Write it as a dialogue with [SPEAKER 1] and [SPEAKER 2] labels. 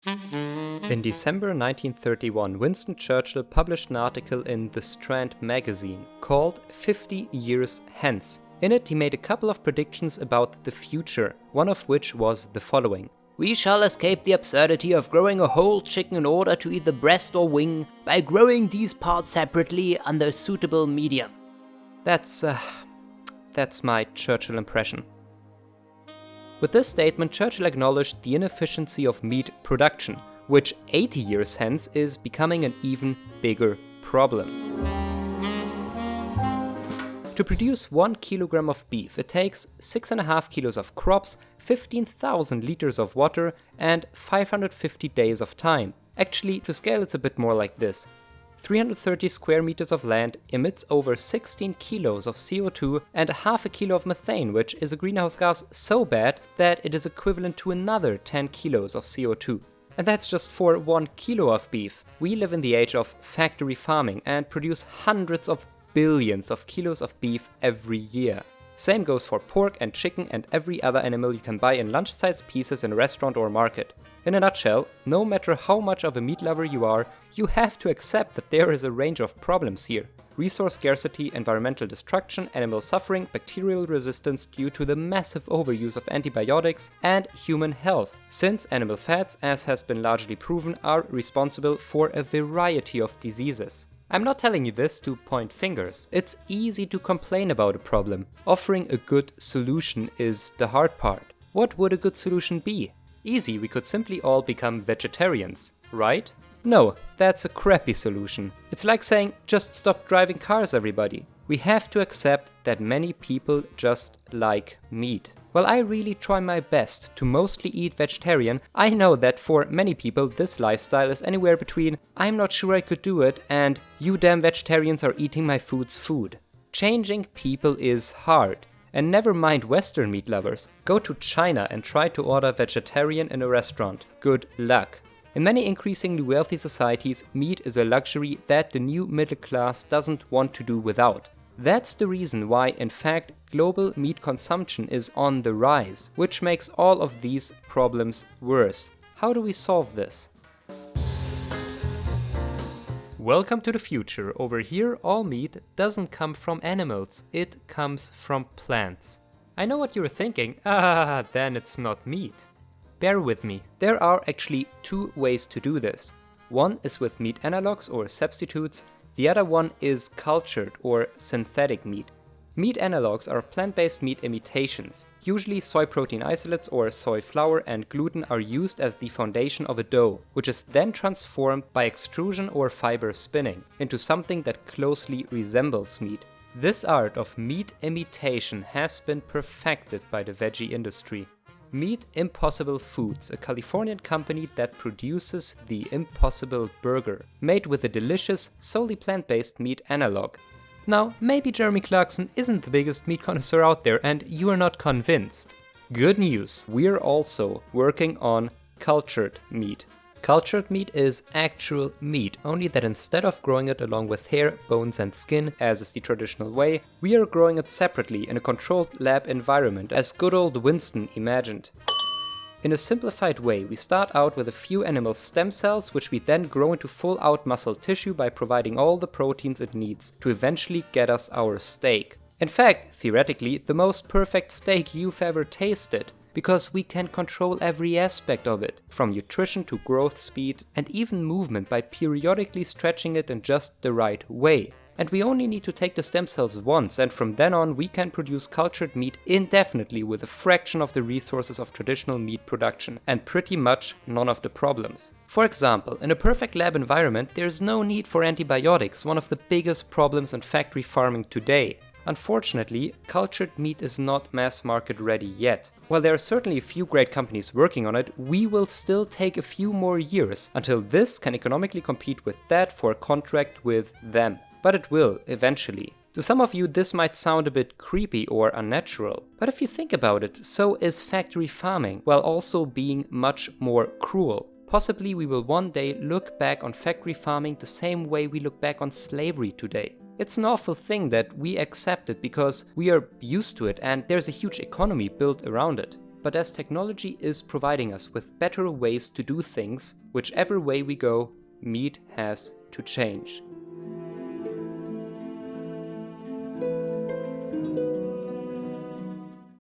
[SPEAKER 1] In December 1931, Winston Churchill published an article in The Strand magazine called 50 Years Hence. In it, he made a couple of predictions about the future, one of which was the following.
[SPEAKER 2] We shall escape the absurdity of growing a whole chicken in order to eat the breast or wing by growing these parts separately under a suitable medium.
[SPEAKER 1] That's my Churchill impression. With this statement, Churchill acknowledged the inefficiency of meat production, which 80 years hence is becoming an even bigger problem. To produce 1 kilogram of beef, it takes 6.5 kilos of crops, 15,000 liters of water, and 550 days of time. Actually, to scale it's a bit more like this. 330 square meters of land emits over 16 kilos of CO2 and half a kilo of methane, which is a greenhouse gas so bad that it is equivalent to another 10 kilos of CO2. And that's just for 1 kilo of beef. We live in the age of factory farming and produce hundreds of billions of kilos of beef every year. Same goes for pork and chicken and every other animal you can buy in lunch-sized pieces in a restaurant or market. In a nutshell, no matter how much of a meat lover you are, you have to accept that there is a range of problems here. Resource scarcity, environmental destruction, animal suffering, bacterial resistance due to the massive overuse of antibiotics, and human health, since animal fats, as has been largely proven, are responsible for a variety of diseases. I'm not telling you this to point fingers. It's easy to complain about a problem. Offering a good solution is the hard part. What would a good solution be? Easy, we could simply all become vegetarians, right? No, that's a crappy solution. It's like saying, just stop driving cars, everybody. We have to accept that many people just like meat. While I really try my best to mostly eat vegetarian, I know that for many people this lifestyle is anywhere between "I'm not sure I could do it" and "you damn vegetarians are eating my food's food." Changing people is hard. And never mind Western meat lovers. Go to China and try to order vegetarian in a restaurant. Good luck. In many increasingly wealthy societies, meat is a luxury that the new middle class doesn't want to do without. That's the reason why, in fact, global meat consumption is on the rise, which makes all of these problems worse. How do we solve this? Welcome to the future. Over here, all meat doesn't come from animals, it comes from plants. I know what you're thinking, then it's not meat. Bear with me, there are actually two ways to do this. One is with meat analogs or substitutes, the other one is cultured or synthetic meat. Meat analogs are plant-based meat imitations. Usually soy protein isolates or soy flour and gluten are used as the foundation of a dough, which is then transformed by extrusion or fiber spinning into something that closely resembles meat. This art of meat imitation has been perfected by the veggie industry. Meat Impossible Foods, a Californian company that produces the Impossible Burger, made with a delicious, solely plant-based meat analog. Now, maybe Jeremy Clarkson isn't the biggest meat connoisseur out there and you are not convinced. Good news, we're also working on cultured meat. Cultured meat is actual meat, only that instead of growing it along with hair, bones and skin, as is the traditional way, we are growing it separately in a controlled lab environment, as good old Winston imagined. In a simplified way, we start out with a few animal stem cells, which we then grow into full-out muscle tissue by providing all the proteins it needs to eventually get us our steak. In fact, theoretically, the most perfect steak you've ever tasted, because we can control every aspect of it, from nutrition to growth speed and even movement by periodically stretching it in just the right way. And we only need to take the stem cells once, and from then on we can produce cultured meat indefinitely with a fraction of the resources of traditional meat production, and pretty much none of the problems. For example, in a perfect lab environment there's no need for antibiotics, one of the biggest problems in factory farming today. Unfortunately, cultured meat is not mass market ready yet. While there are certainly a few great companies working on it, we will still take a few more years until this can economically compete with that for a contract with them. But it will, eventually. To some of you this might sound a bit creepy or unnatural, but if you think about it, so is factory farming, while also being much more cruel. Possibly we will one day look back on factory farming the same way we look back on slavery today. It's an awful thing that we accept it because we are used to it and there's a huge economy built around it. But as technology is providing us with better ways to do things, whichever way we go, meat has to change.